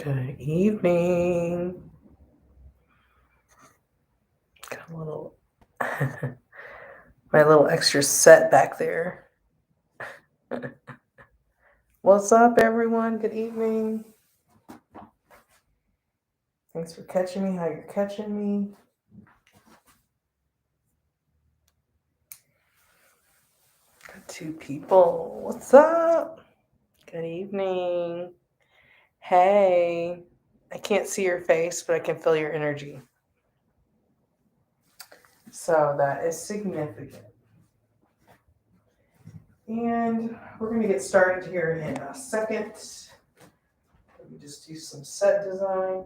Good evening. Got a little my little extra set back there. What's up, everyone? Good evening. Thanks for catching me. How you're catching me? Got two people. What's up? Good evening. Hey. I can't see your face, but I can feel your energy. So that is significant. And we're going to get started here in a second. Let me just do some set design.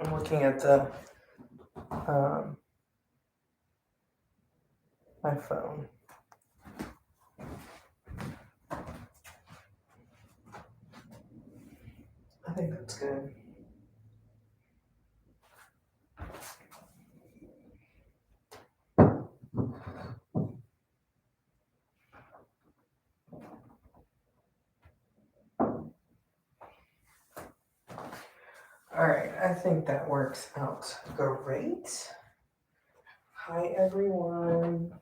I'm looking at the my phone. I think that's good. All right, I think that works out great. Hi, everyone.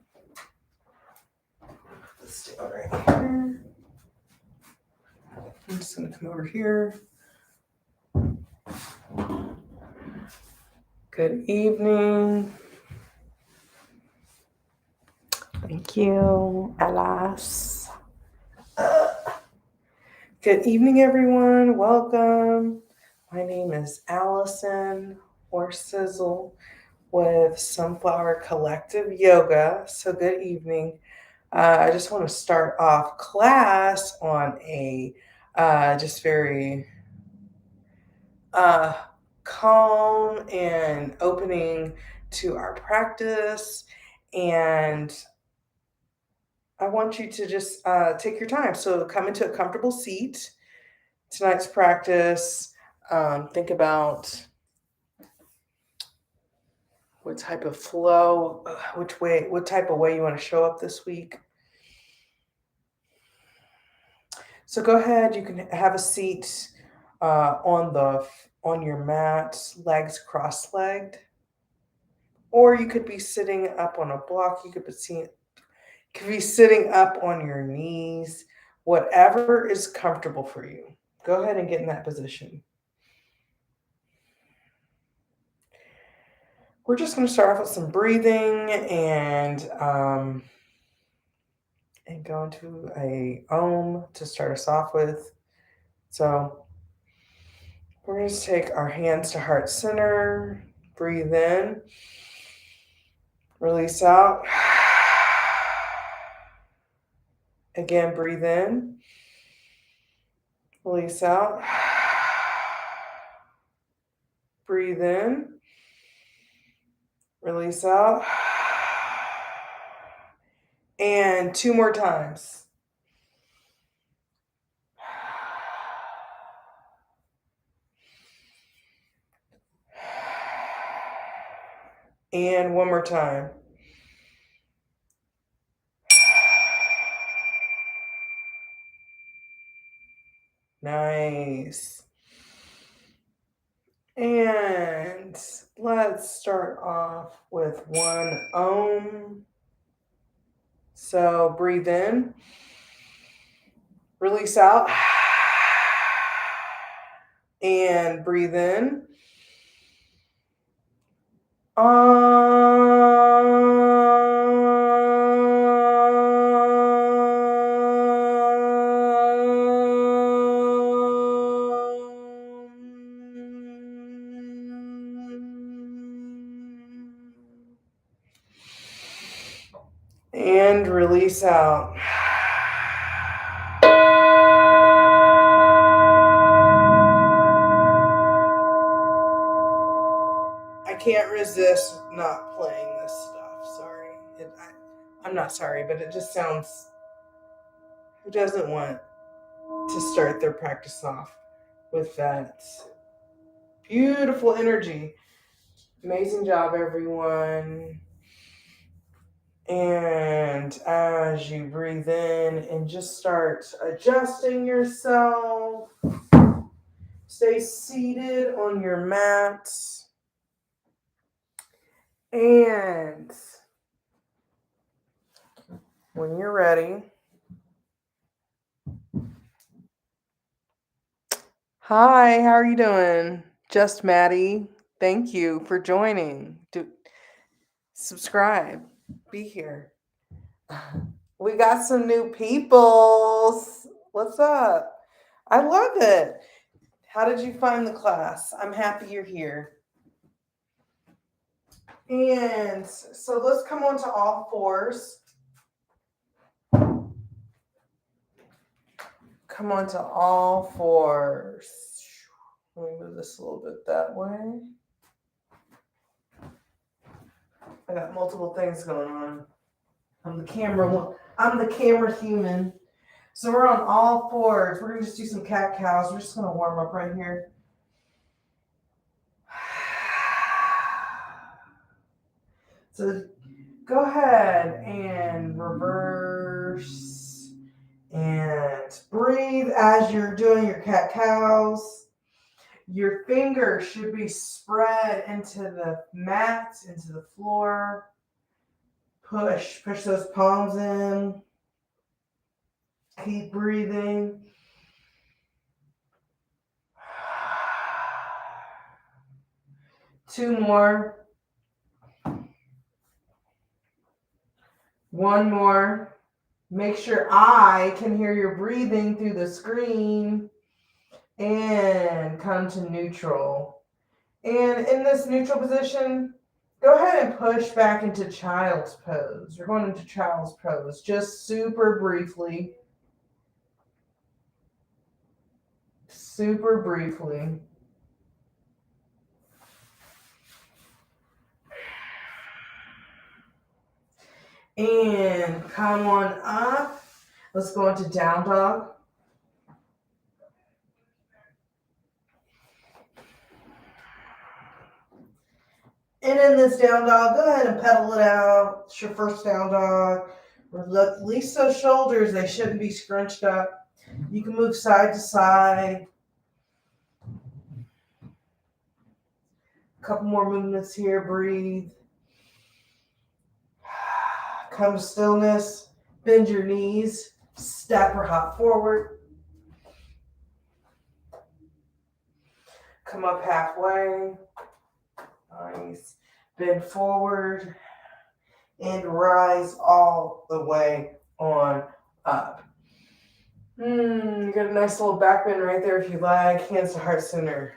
Let's do it right here. I'm just going to come over here. Good evening. Thank you, Alice. Good evening, everyone. Welcome. My name is Allison, or Sizzle, with Sunflower Collective Yoga. So good evening. I just want to start off class on a just very calm and opening to our practice. And I want you to just take your time. So come into a comfortable seat. Tonight's practice, think about what type of flow, what type of way you want to show up this week. So go ahead, you can have a seat on your mat, legs cross-legged, or you could be sitting up on a block. You could be sitting up on your knees, whatever is comfortable for you. Go ahead and get in that position. We're just going to start off with some breathing and go into a Om to start us off with. So we're going to take our hands to heart center, breathe in, release out. Again, breathe in, release out. Breathe in, release out. And two more times. And one more time. Nice. And let's start off with one Om. So breathe in, release out, and breathe in. And release out. I can't resist not playing this stuff. I'm not sorry, but it just sounds, who doesn't want to start their practice off with that beautiful energy? Amazing job, everyone. And as you breathe in and just start adjusting yourself, stay seated on your mat. And when you're ready, hi, how are you doing? Just Maddie. Thank you for joining. Subscribe. Be here. We got some new peoples. What's up? I love it. How did you find the class? I'm happy you're here. And so let's come on to all fours. Come on to all fours. Let me move this a little bit that way. I got multiple things going on. I'm the camera human. So we're on all fours. We're going to just do some cat cows. We're just going to warm up right here. So go ahead and reverse and breathe as you're doing your cat cows. Your fingers should be spread into the mat, into the floor. Push those palms in. Keep breathing. Two more. One more. Make sure I can hear your breathing through the screen. And come to neutral. And in this neutral position, go ahead and push back into child's pose. You're going into child's pose just super briefly. Super briefly. And come on up. Let's go into down dog. And in this down dog, go ahead and pedal it out. It's your first down dog. Release those shoulders. They shouldn't be scrunched up. You can move side to side. A couple more movements here. Breathe. Come to stillness. Bend your knees. Step or hop forward. Come up halfway. Nice. Bend forward. And rise all the way on up. You got a nice little back bend right there if you like. Hands to heart center.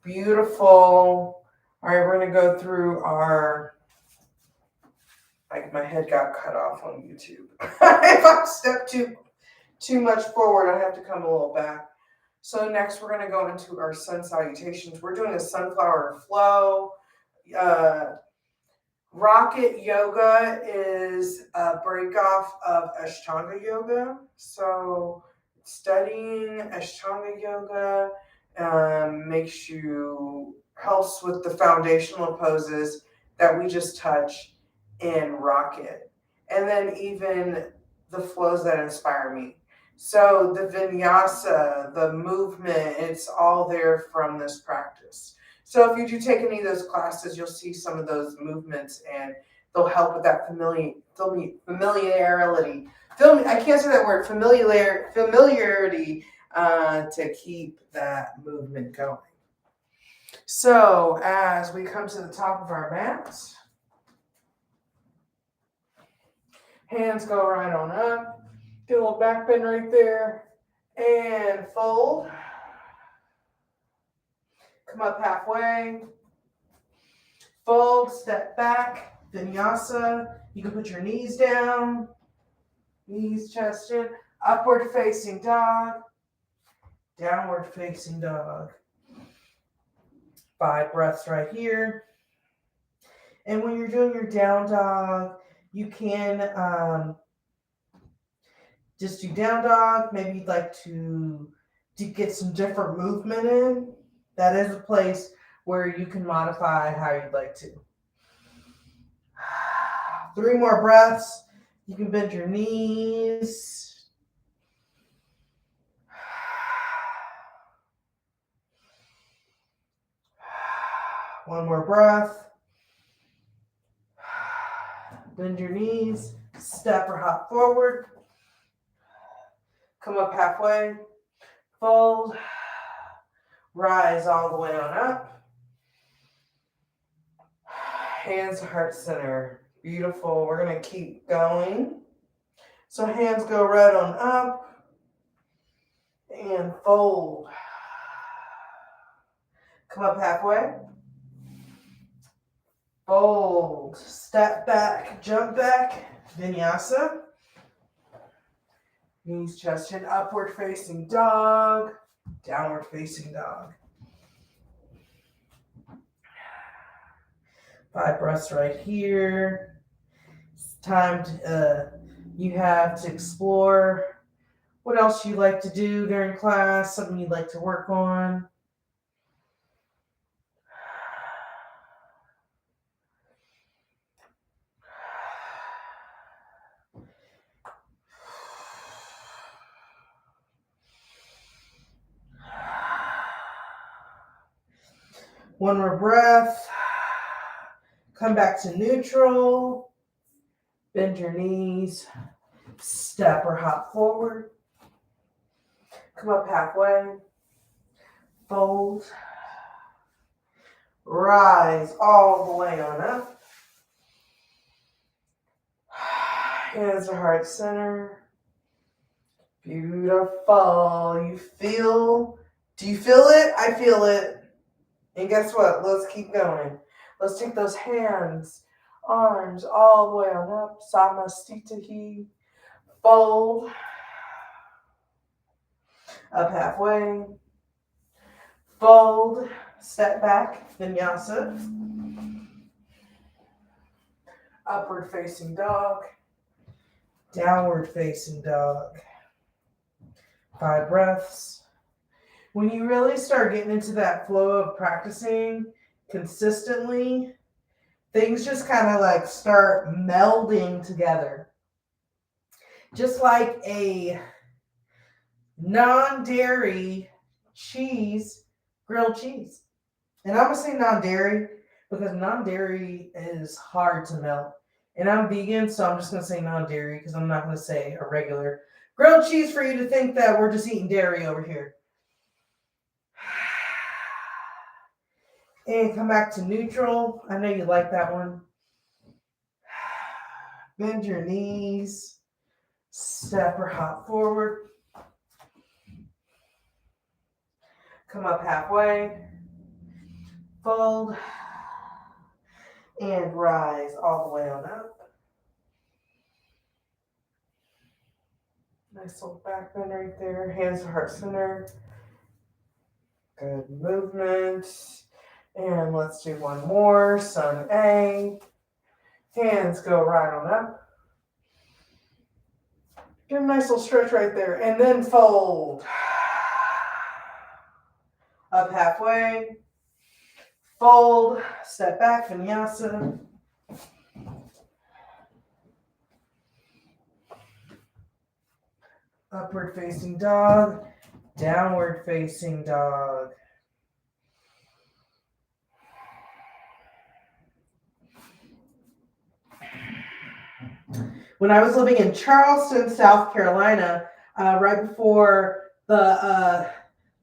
Beautiful. All right, we're going to go through our, like my head got cut off on YouTube. If I step too much forward, I have to come a little back. So next we're going to go into our sun salutations. We're doing a sunflower flow. Rocket yoga is a break off of Ashtanga yoga. So studying Ashtanga yoga helps with the foundational poses that we just touched in Rocket. And then even the flows that inspire me. So the vinyasa, the movement, it's all there from this practice. So if you do take any of those classes, you'll see some of those movements and they'll help with that familiarity. I can't say that word, familiarity to keep that movement going. So as we come to the top of our mat, hands go right on up. Get a little back bend right there. And fold. Come up halfway. Fold, step back, vinyasa. You can put your knees down. Knees, chest in. Upward facing dog. Downward facing dog. 5 breaths right here. And when you're doing your down dog, You can just do down dog. Maybe you'd like to get some different movement in. That is a place where you can modify how you'd like to. 3 more breaths. You can bend your knees. One more breath. Bend your knees. Step or hop forward. Come up halfway. Fold. Rise all the way on up. Hands to heart center. Beautiful. We're going to keep going. So hands go right on up. And fold. Come up halfway. Fold. Step back. Jump back. Vinyasa. Knees, chest, chin, upward facing dog. Downward facing dog. 5 breaths right here. It's time to, you have to explore what else you like to do during class, something you'd like to work on. One more breath. Come back to neutral. Bend your knees. Step or hop forward. Come up halfway. Fold. Rise all the way on up. Hands to heart center. Beautiful. Do you feel it? I feel it. And guess what? Let's keep going. Let's take those hands, arms all the way on up. Samastitihi. Fold. Up halfway. Fold. Step back. Vinyasa. Upward facing dog. Downward facing dog. 5 breaths. When you really start getting into that flow of practicing consistently, things just kind of like start melding together. Just like a non-dairy cheese, grilled cheese. And I'm going to say non-dairy because non-dairy is hard to melt. And I'm vegan, so I'm just going to say non-dairy because I'm not going to say a regular grilled cheese for you to think that we're just eating dairy over here. And come back to neutral. I know you like that one. Bend your knees. Step or hop forward. Come up halfway. Fold. And rise all the way on up. Nice little back bend right there. Hands to heart center. Good movement. And let's do one more. Sun A. Hands go right on up. Get a nice little stretch right there. And then fold. Up halfway. Fold. Step back. Vinyasa. Upward facing dog. Downward facing dog. When I was living in Charleston, South Carolina, right before the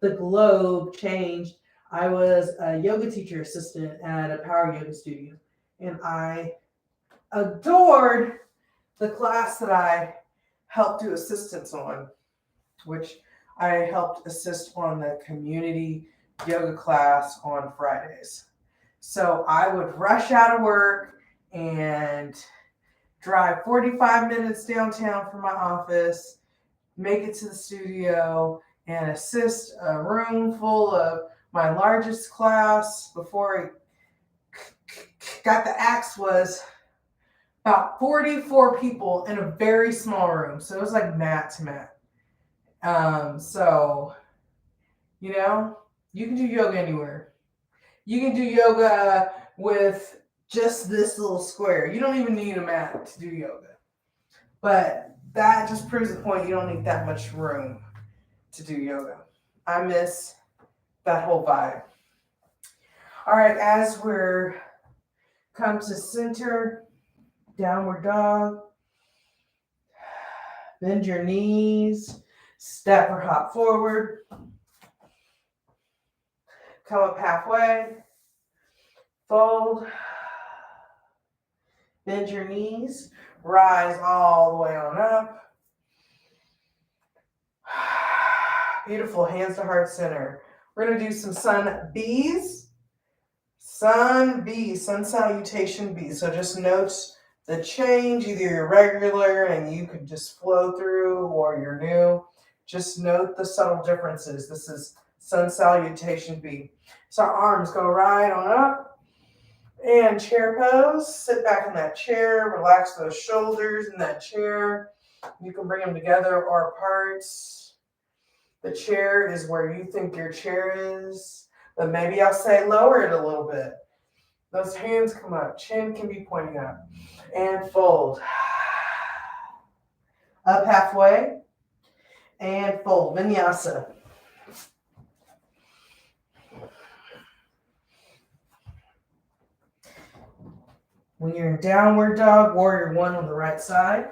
globe changed, I was a yoga teacher assistant at a power yoga studio. And I adored the class that I helped do assistance on, which I helped assist on the community yoga class on Fridays. So I would rush out of work and drive 45 minutes downtown from my office, make it to the studio, and assist a room full of my largest class before it got the axe was about 44 people in a very small room. So it was like mat to mat. So, you know, you can do yoga anywhere. You can do yoga with just this little square. You don't even need a mat to do yoga. But that just proves the point, you don't need that much room to do yoga. I miss that whole vibe. All right, as we're come to center, downward dog, bend your knees, step or hop forward, come up halfway, fold, bend your knees, rise all the way on up. Beautiful, hands to heart center. We're going to do some sun bees. Sun bees, sun salutation bees. So just note the change, either you're regular and you could just flow through, or you're new. Just note the subtle differences. This is sun salutation bee. So our arms go right on up. And chair pose. Sit back in that chair. Relax those shoulders in that chair. You can bring them together or apart. The chair is where you think your chair is. But maybe I'll say lower it a little bit. Those hands come up. Chin can be pointing up. And fold. Up halfway. And fold. Vinyasa. When you're in downward dog, warrior one on the right side.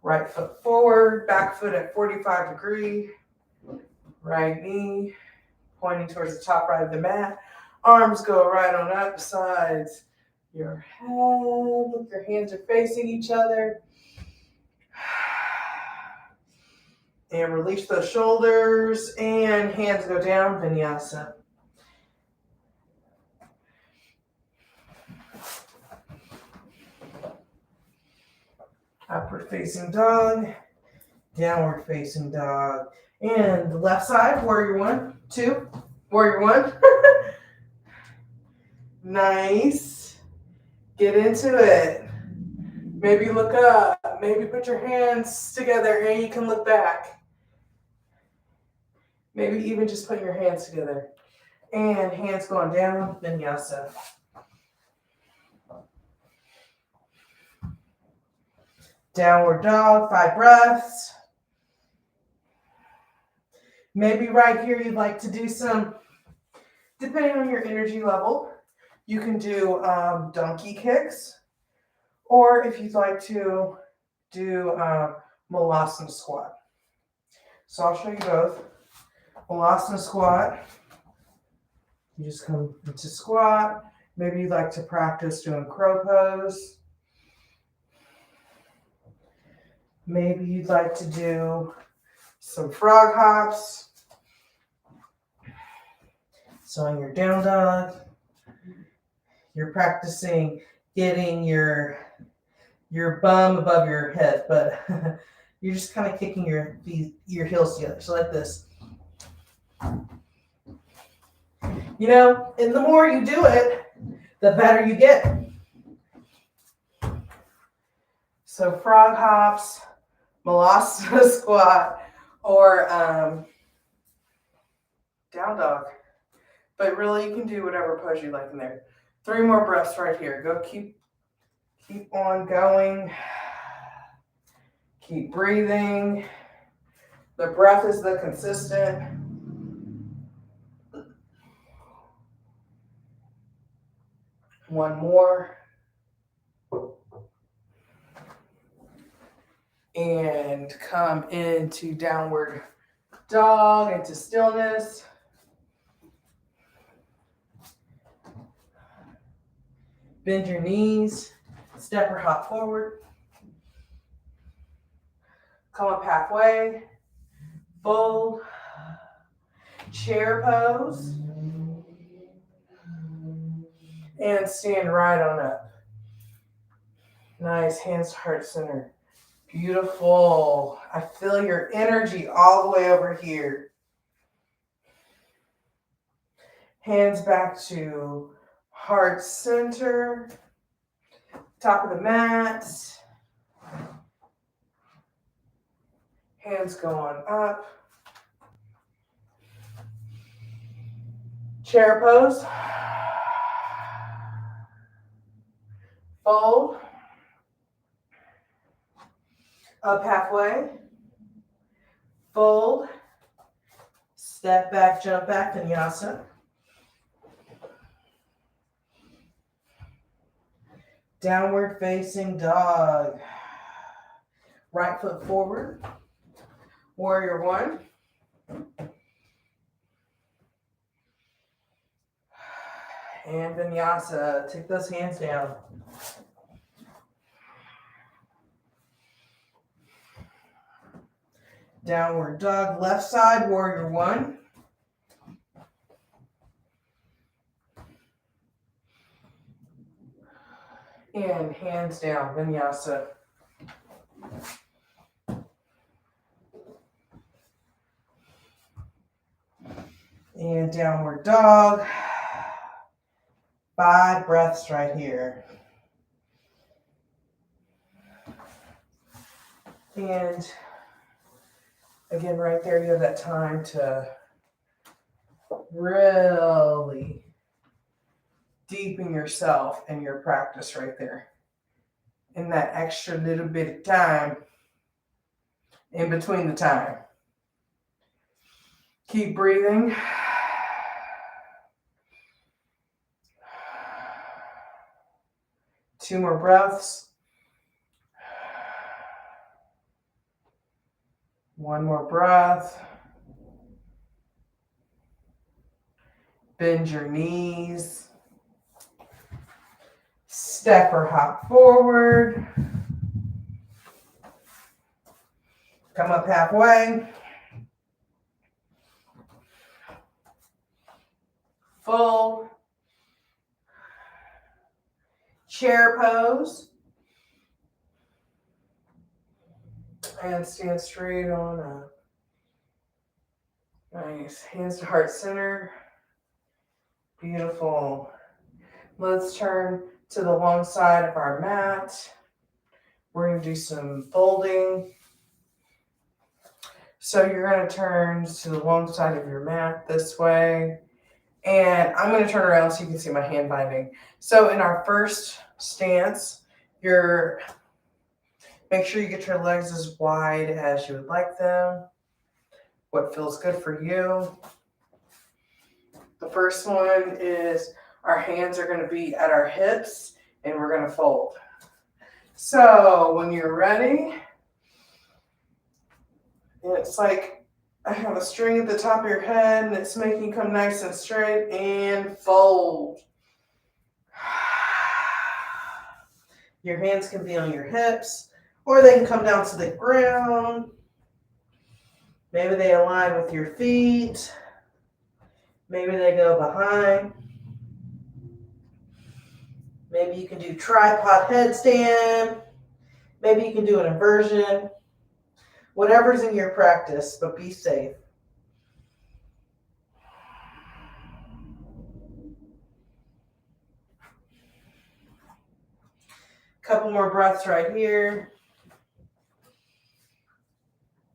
Right foot forward, back foot at 45 degrees. Right knee pointing towards the top right of the mat. Arms go right on up besides your head. Look, your hands are facing each other. And release those shoulders and hands go down, vinyasa. Upward facing dog, downward facing dog. And the left side, warrior one, two, warrior one. Nice. Get into it. Maybe look up. Maybe put your hands together and you can look back. Maybe even just put your hands together. And hands going down, vinyasa. Downward dog, 5 breaths. Maybe right here you'd like to do some, depending on your energy level, you can do donkey kicks. Or if you'd like to do Malasana squat. So I'll show you both. Malasana squat. You just come into squat. Maybe you'd like to practice doing crow pose. Maybe you'd like to do some frog hops. So on your down dog, you're practicing getting your bum above your head, but you're just kind of kicking your heels together. So like this. You know, and the more you do it, the better you get. So frog hops, Malasana squat, or down dog. But really, you can do whatever pose you like in there. 3 more breaths right here. Go, keep on going. Keep breathing. The breath is the consistent. One more. And come into downward dog, into stillness. Bend your knees, step or hop forward. Come up halfway, fold, chair pose, and stand right on up. Nice, hands to heart center. Beautiful. I feel your energy all the way over here. Hands back to heart center. top of the mat. Hands go on up. Chair pose. Fold. Up halfway. Fold. Step back, jump back, vinyasa. Downward facing dog. Right foot forward. Warrior one. And vinyasa. Take those hands down. Downward dog, left side, warrior one. And hands down, vinyasa. And downward dog. 5 breaths right here. And again, right there, you have that time to really deepen yourself and your practice right there. In that extra little bit of time in between the time. Keep breathing. Two more breaths. One more breath. Bend your knees. Step or hop forward. Come up halfway. Fold. Chair pose. And stand straight on up. Nice. Hands to heart center. Beautiful. Let's turn to the long side of our mat. We're going to do some folding. So you're going to turn to the long side of your mat this way. And I'm going to turn around so you can see my hand binding. So in our first stance, make sure you get your legs as wide as you would like them. What feels good for you. The first one is our hands are going to be at our hips and we're going to fold. So when you're ready, it's like I have a string at the top of your head and it's making you come nice and straight and fold. Your hands can be on your hips or they can come down to the ground. Maybe they align with your feet. Maybe they go behind. Maybe you can do tripod headstand. Maybe you can do an inversion. Whatever's in your practice, but be safe. Couple more breaths right here.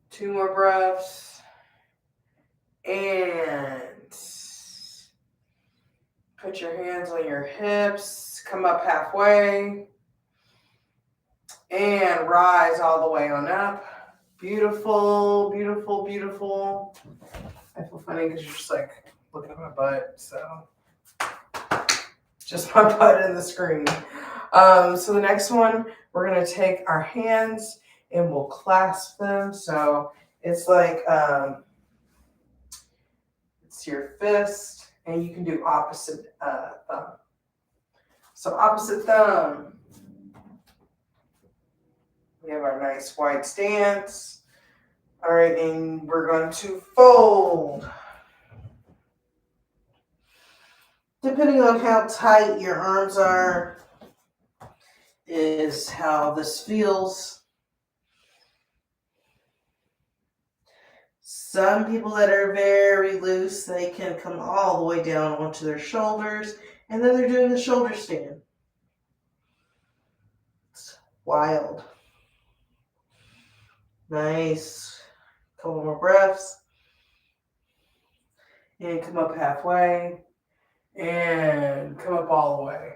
2 more breaths. And put your hands on your hips. Come up halfway. And rise all the way on up. Beautiful, beautiful, beautiful. I feel funny because you're just like looking at my butt. So just my butt in the screen. So the next one, we're going to take our hands and we'll clasp them. So it's like, it's your fist and you can do opposite thumb. So opposite thumb. We have our nice wide stance. All right, and we're going to fold. Depending on how tight your arms are, is how this feels. Some people that are very loose, they can come all the way down onto their shoulders, and then they're doing the shoulder stand. Wild. Nice. Couple more breaths. And come up halfway. And come up all the way.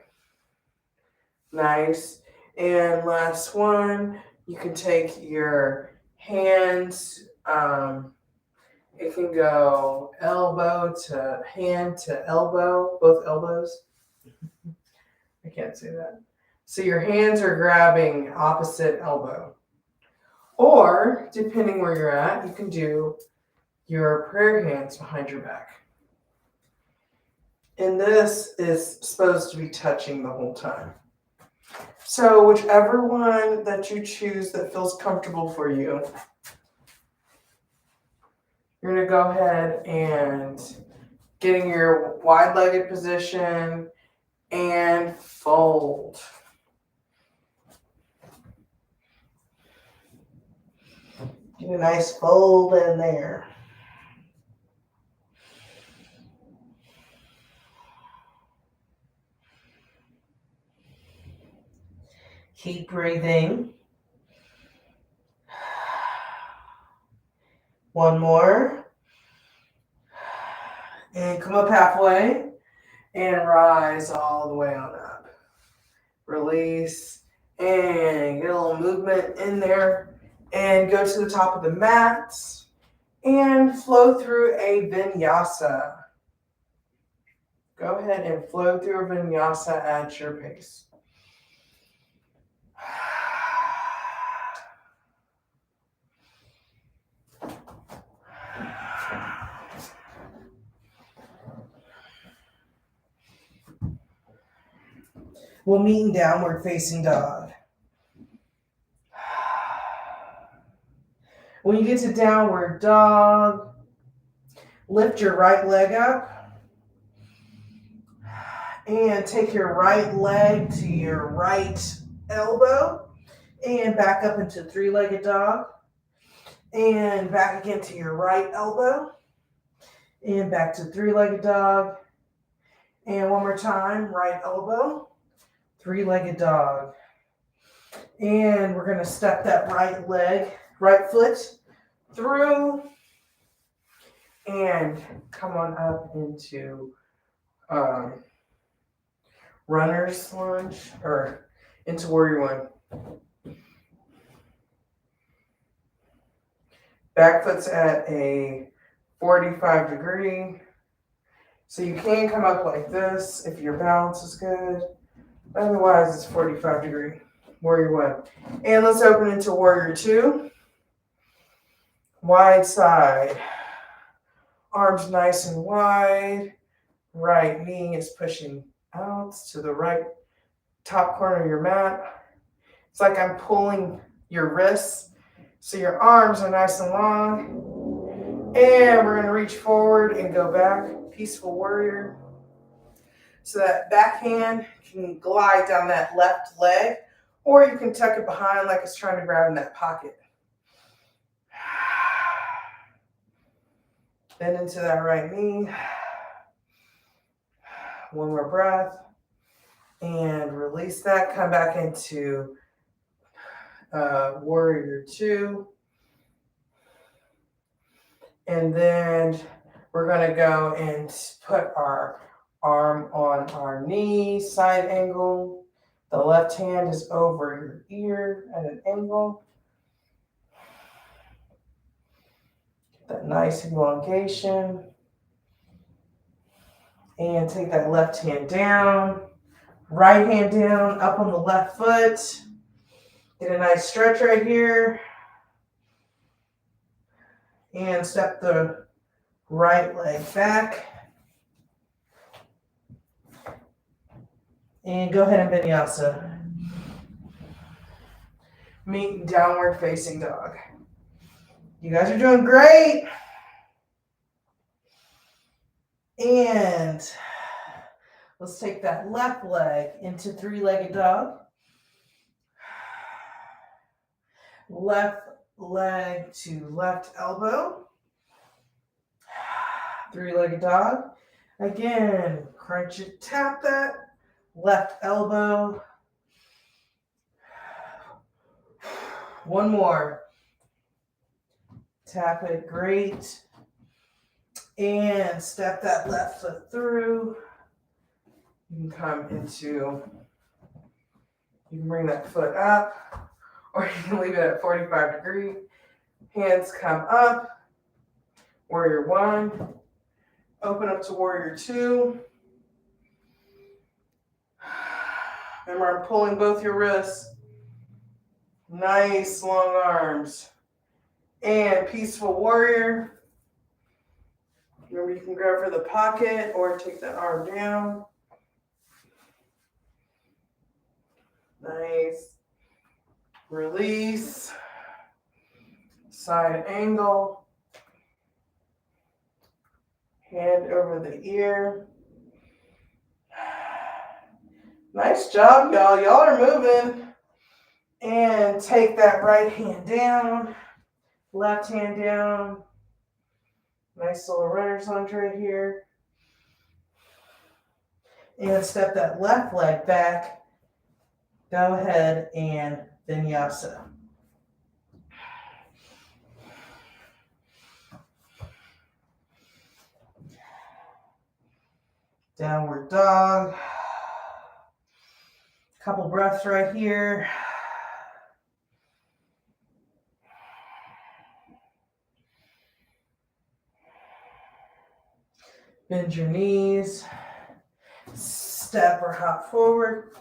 Nice. And last one, you can take your hands, it can go elbow to hand to elbow, both elbows. I can't say that. So your hands are grabbing opposite elbow. Or, depending where you're at, you can do your prayer hands behind your back. And this is supposed to be touching the whole time. So whichever one that you choose that feels comfortable for you, you're going to go ahead and get in your wide-legged position and fold. Get a nice fold in there. Keep breathing. One more. And come up halfway and rise all the way on up. Release and get a little movement in there and go to the top of the mat and flow through a vinyasa. Go ahead and flow through a vinyasa at your pace. We'll meet in downward facing dog. When you get to downward dog, lift your right leg up and take your right leg to your right elbow and back up into three-legged dog and back again to your right elbow and back to three-legged dog and one more time, right elbow, three-legged dog. And we're going to step that right foot through and come on up into runner's lunge or into warrior one. Back foot's at a 45 degree. So you can come up like this if your balance is good. Otherwise, it's 45 degree. Warrior one. And let's open into warrior two. Wide side. Arms nice and wide. Right knee is pushing out to the right top corner of your mat. It's like I'm pulling your wrists. So your arms are nice and long. And we're going to reach forward and go back. Peaceful warrior. So that back hand can glide down that left leg, or you can tuck it behind like it's trying to grab in that pocket. Bend into that right knee. One more breath. And release that. Come back into warrior two. And then we're going to go and put our arm on our knee, side angle. The left hand is over your ear at an angle. Get that nice elongation. And take that left hand down. Right hand down, up on the left foot. Get a nice stretch right here. And step the right leg back. And go ahead and vinyasa. Meet downward facing dog. You guys are doing great. And let's take that left leg into three-legged dog. Left leg to left elbow. Three-legged dog. Again, crunch it, tap that. Left elbow. One more. Tap it, great. And step that left foot through. You can you can bring that foot up, or you can leave it at 45 degrees. Hands come up, warrior one. Open up to warrior two. Remember, I'm pulling both your wrists. Nice long arms. And peaceful warrior. Remember, you can grab for the pocket or take that arm down. Nice. Release. Side angle. Hand over the ear. Nice job, y'all. Y'all are moving. And take that right hand down. Left hand down. Nice little runner's lunge right here. And step that left leg back. Go ahead and vinyasa. Downward dog. Couple breaths right here. Bend your knees. Step or hop forward.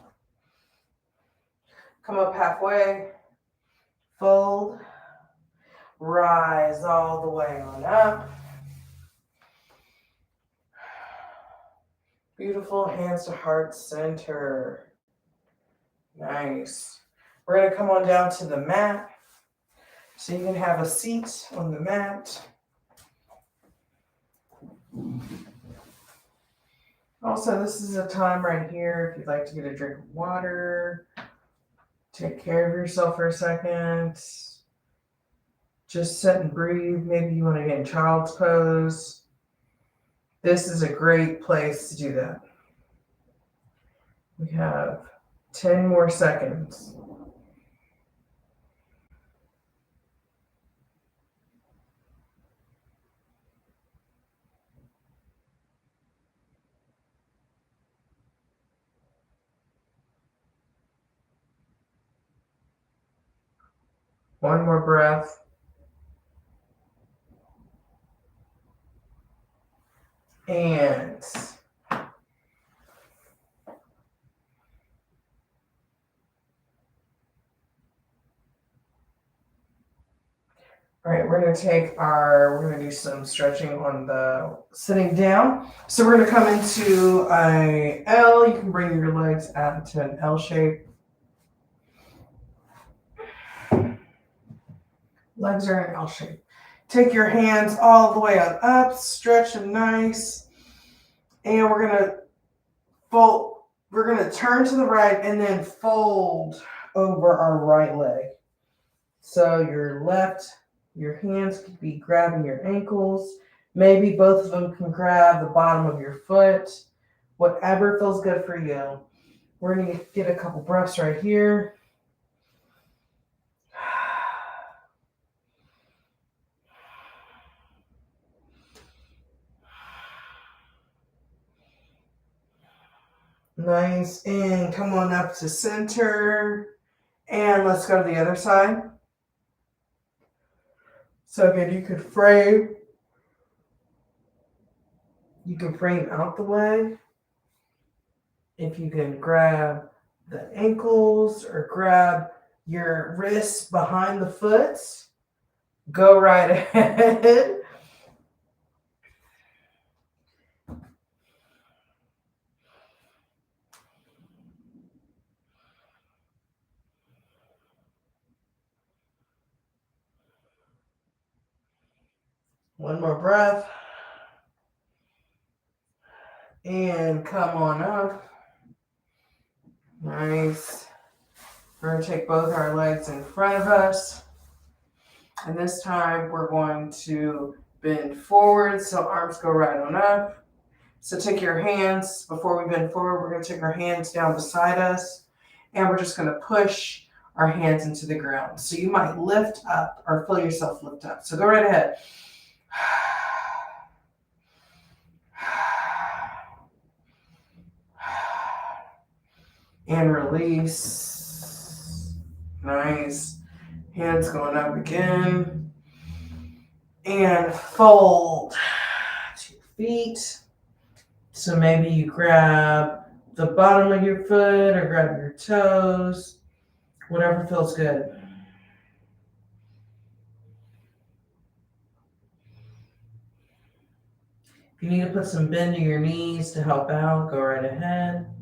Come up halfway. Fold. Rise all the way on up. Beautiful. Hands to heart center. Nice. We're going to come on down to the mat. So you can have a seat on the mat. Also, this is a time right here if you'd like to get a drink of water, take care of yourself for a second, just sit and breathe. Maybe you want to get in child's pose. This is a great place to do that. We have 10 more seconds. One more breath. And all right, we're going to do some stretching on the sitting down. So we're going to come into a L. You can bring your legs out into an L shape. Legs are in L shape. Take your hands all the way on up, stretch them nice. And we're going to fold. We're going to turn to the right and then fold over our right leg. So your hands could be grabbing your ankles. Maybe both of them can grab the bottom of your foot. Whatever feels good for you. We're going to get a couple breaths right here. Nice. And come on up to center. And let's go to the other side. So again, you can frame out the leg. If you can grab the ankles or grab your wrists behind the foot, go right ahead. One more breath. And come on up. Nice. We're going to take both our legs in front of us. And this time we're going to bend forward so arms go right on up. So take your hands, before we bend forward, we're going to take our hands down beside us. And we're just going to push our hands into the ground. So you might lift up or feel yourself lift up. So go right ahead. And release. Nice. Hands going up again. And fold to your feet. So maybe you grab the bottom of your foot or grab your toes, whatever feels good. If you need to put some bend in your knees to help out, go right ahead.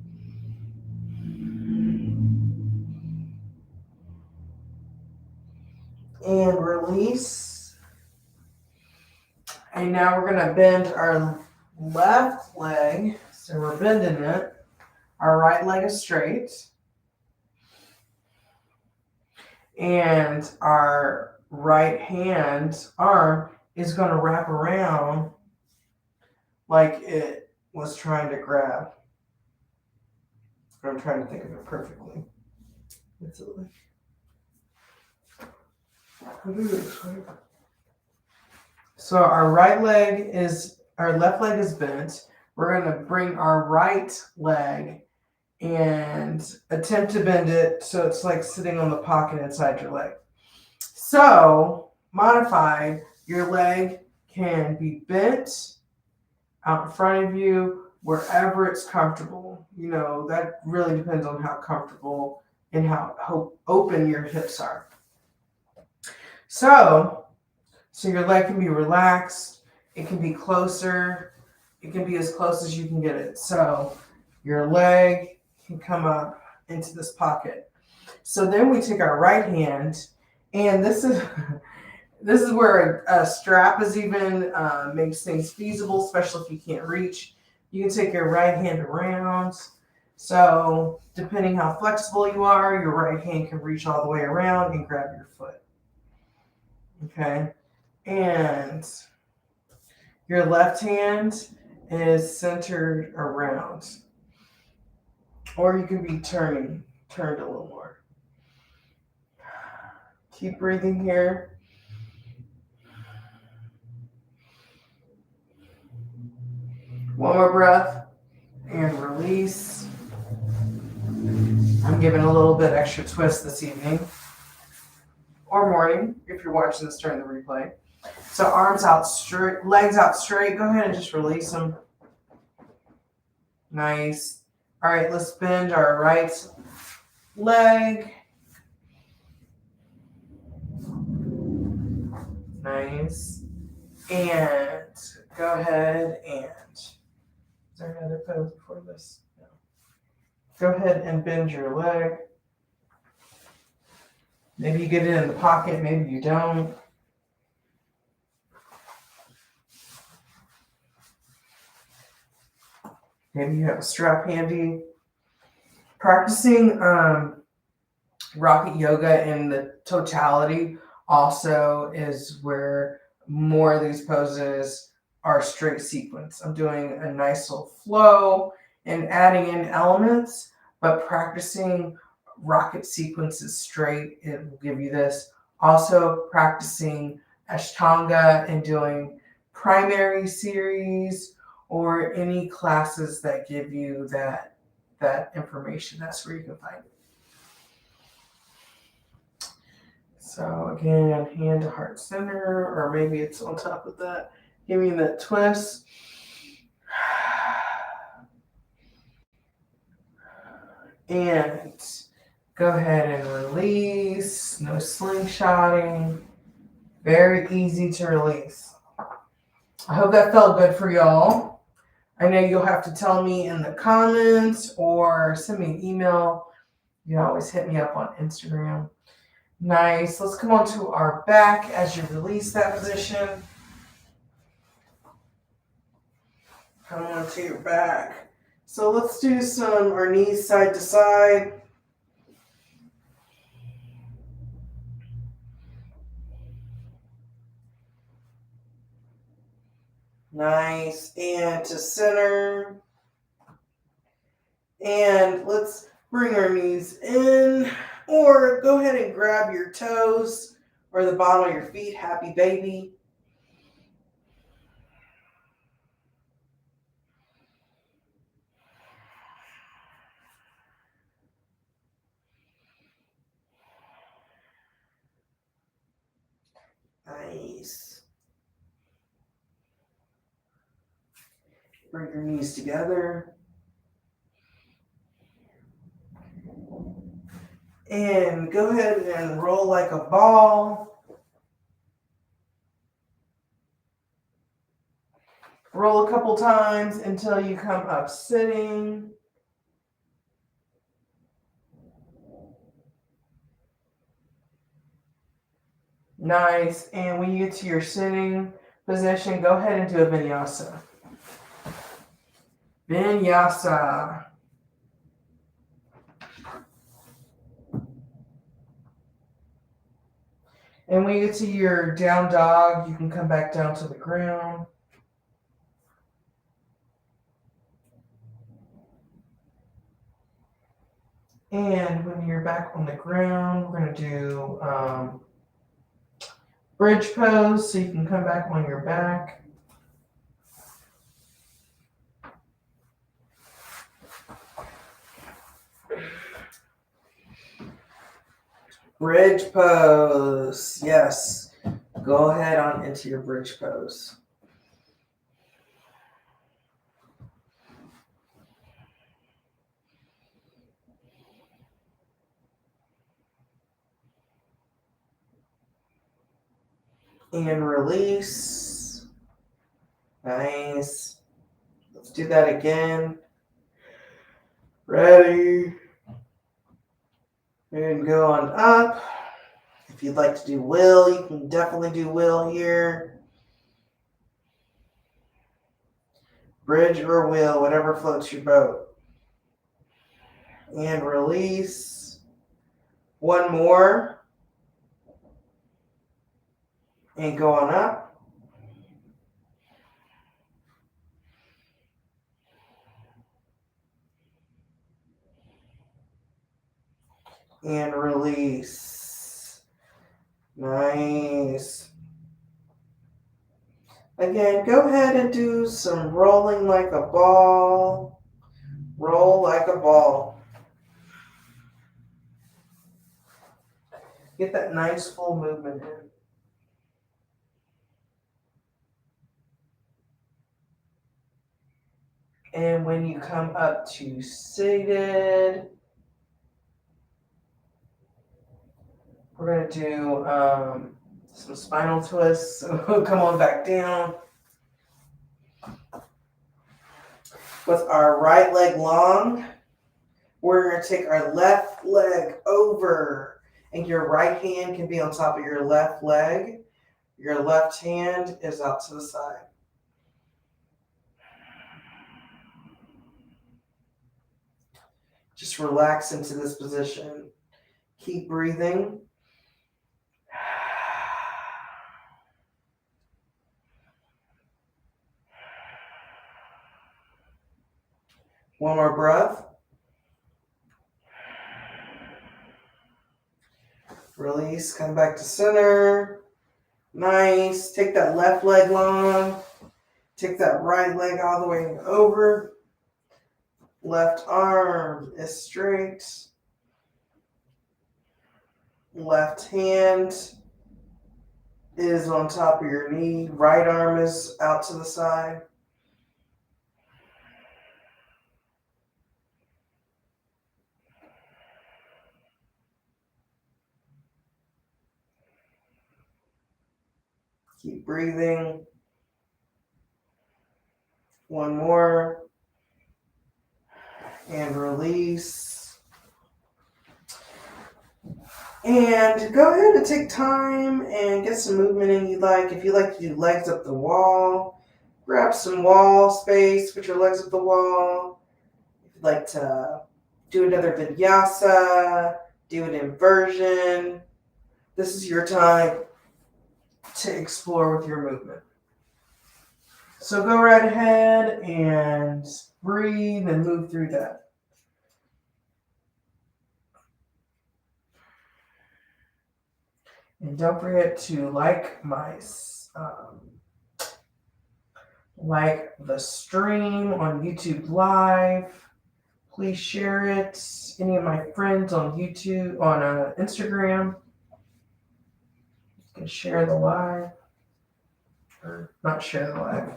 And release. And now we're going to bend our left leg. So we're bending it. Our right leg is straight. And our right hand, arm, is going to wrap around like it was trying to grab. I'm trying to think of it perfectly. What's it like? So our left leg is bent. We're going to bring our right leg and attempt to bend it so it's like sitting on the pocket inside your leg. So modified, your leg can be bent out in front of you wherever it's comfortable. You know, that really depends on how comfortable and how open your hips are. So your leg can be relaxed. It can be closer. It can be as close as you can get it. So your leg can come up into this pocket. So then we take our right hand, and this is where a strap is even makes things feasible, especially if you can't reach. You can take your right hand around. So depending how flexible you are, your right hand can reach all the way around and grab your foot. Okay. And your left hand is centered around. Or you can be turned a little more. Keep breathing here. One more breath and release. I'm giving a little bit extra twist this evening or morning if you're watching this during the replay. So arms out straight, legs out straight. Go ahead and just release them. Nice. All right, let's bend our right leg. Nice. And go ahead and, is there another pose before this? No. Go ahead and bend your leg. Maybe you get it in the pocket, maybe you don't. Maybe you have a strap handy. Practicing rocket yoga in the totality also is where more of these poses are straight sequence. I'm doing a nice little flow and adding in elements, but practicing rocket sequences straight, it will give you this. Also practicing Ashtanga and doing primary series or any classes that give you that information. That's where you can find it. So again, hand to heart center, or maybe it's on top of that. Give me that twist. And go ahead and release. No slingshotting. Very easy to release. I hope that felt good for y'all. I know you'll have to tell me in the comments or send me an email. You can always hit me up on Instagram. Nice. Let's come on to our back as you release that position. Come on to your back. So let's do our knees side to side. Nice. And to center. And let's bring our knees in Or go ahead and grab your toes or the bottom of your feet, happy baby. Nice. Bring your knees together. And go ahead and roll like a ball. Roll a couple times until you come up sitting. Nice. And when you get to your sitting position, go ahead and do a vinyasa. Vinyasa. And when you get to your down dog, you can come back down to the ground. And when you're back on the ground, we're going to do bridge pose, so you can come back on your back. Bridge pose. Yes. Go ahead on into your bridge pose. And release. Nice. Let's do that again. Ready. And go on up. If you'd like to do will, you can definitely do will here. Bridge or will, whatever floats your boat. And release. One more. And go on up. And release. Nice. Again, go ahead and do some rolling like a ball. Roll like a ball. Get that nice full movement in. And when you come up to seated, we're going to do some spinal twists. So come on back down. With our right leg long, we're going to take our left leg over, and your right hand can be on top of your left leg. Your left hand is out to the side. Just relax into this position. Keep breathing. One more breath. Release, come back to center. Nice. Take that left leg long. Take that right leg all the way over. Left arm is straight. Left hand is on top of your knee. Right arm is out to the side. Keep breathing. One more. And release. And go ahead and take time and get some movement in you like. If you like to do legs up the wall, grab some wall space, put your legs up the wall. If you'd like to do another vinyasa, do an inversion, this is your time to explore with your movement. So go right ahead and breathe and move through that. And don't forget to like the stream on YouTube Live. Please share it. Any of my friends on YouTube, on Instagram, you can share the live, or not share the live.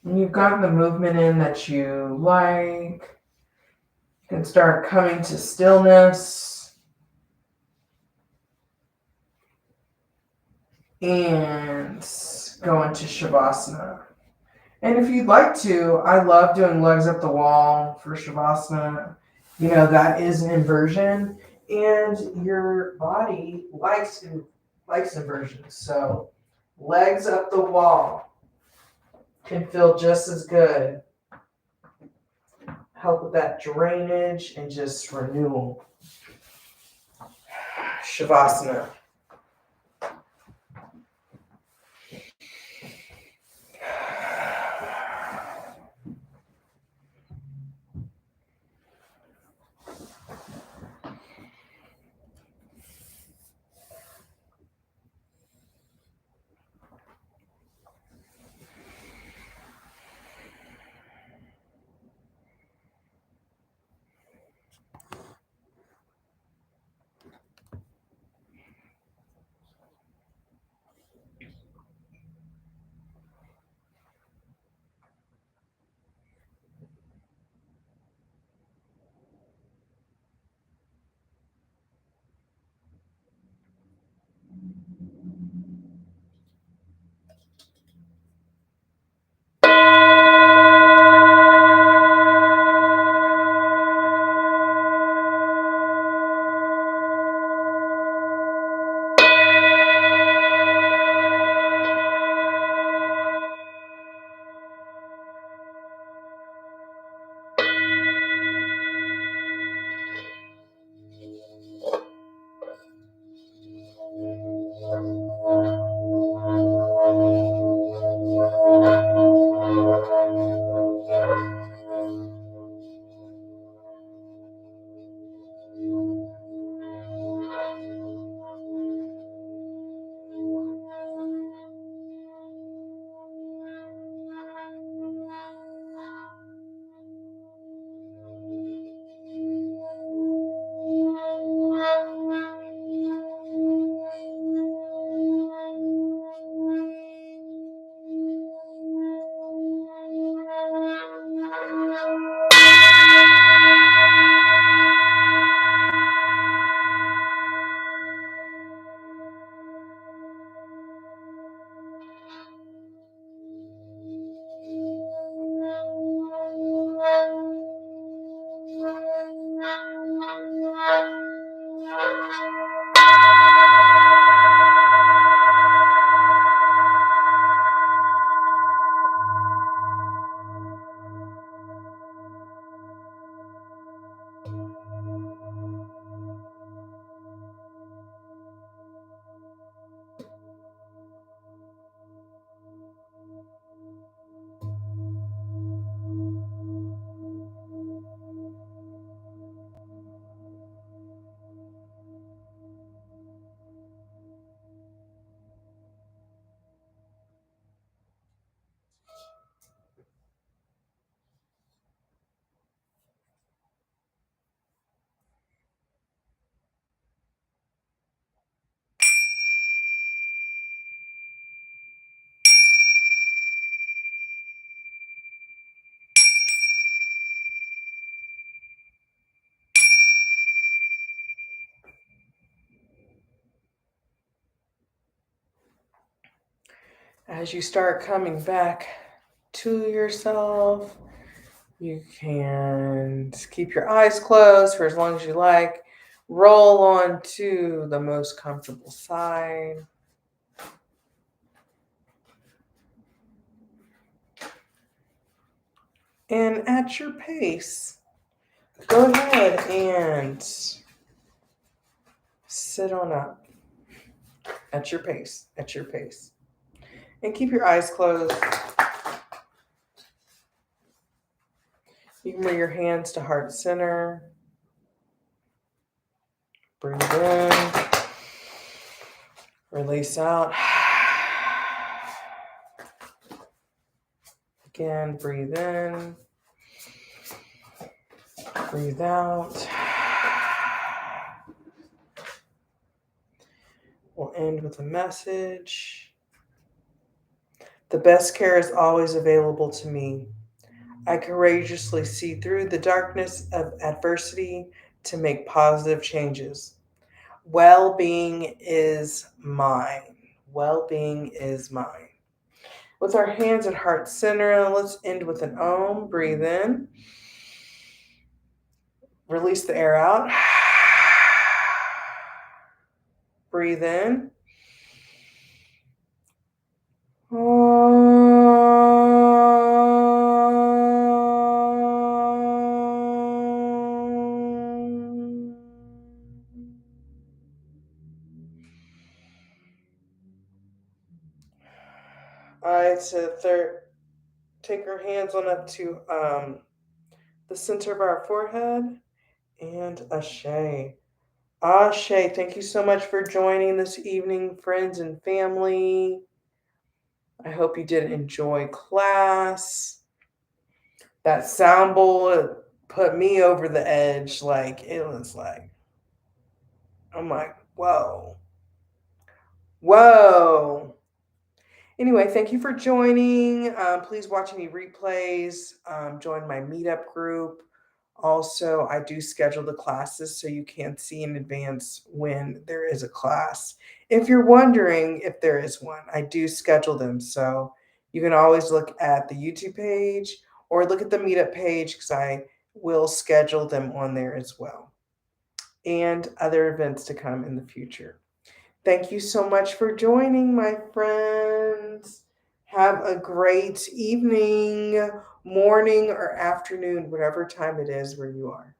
When you've gotten the movement in that you like, you can start coming to stillness and go into Shavasana. And if you'd like to, I love doing legs up the wall for Shavasana. You know, that is an inversion, and your body likes inversions. So legs up the wall can feel just as good. Help with that drainage and just renewal. Shavasana. As you start coming back to yourself, you can keep your eyes closed for as long as you like. Roll on to the most comfortable side. And at your pace, Go ahead and sit on up at your pace, And keep your eyes closed. You can bring your hands to heart center. Breathe in. Release out. Again, breathe in. Breathe out. We'll end with a message. The best care is always available to me. I courageously see through the darkness of adversity to make positive changes. Well-being is mine. Well-being is mine. With our hands at heart center, let's end with an Om. Breathe in. Release the air out. Breathe in. All right, so take our hands on up to the center of our forehead and Ashe. Ashe, thank you so much for joining this evening, friends and family. I hope you did enjoy class. That sound bowl put me over the edge. Like, it was like, I'm like, whoa. Whoa. Anyway, thank you for joining. Please watch any replays. Join my meetup group. Also, I do schedule the classes so you can see in advance when there is a class. If you're wondering if there is one, I do schedule them. So you can always look at the YouTube page or look at the meetup page because I will schedule them on there as well. And other events to come in the future. Thank you so much for joining, my friends. Have a great evening, morning, or afternoon, whatever time it is where you are.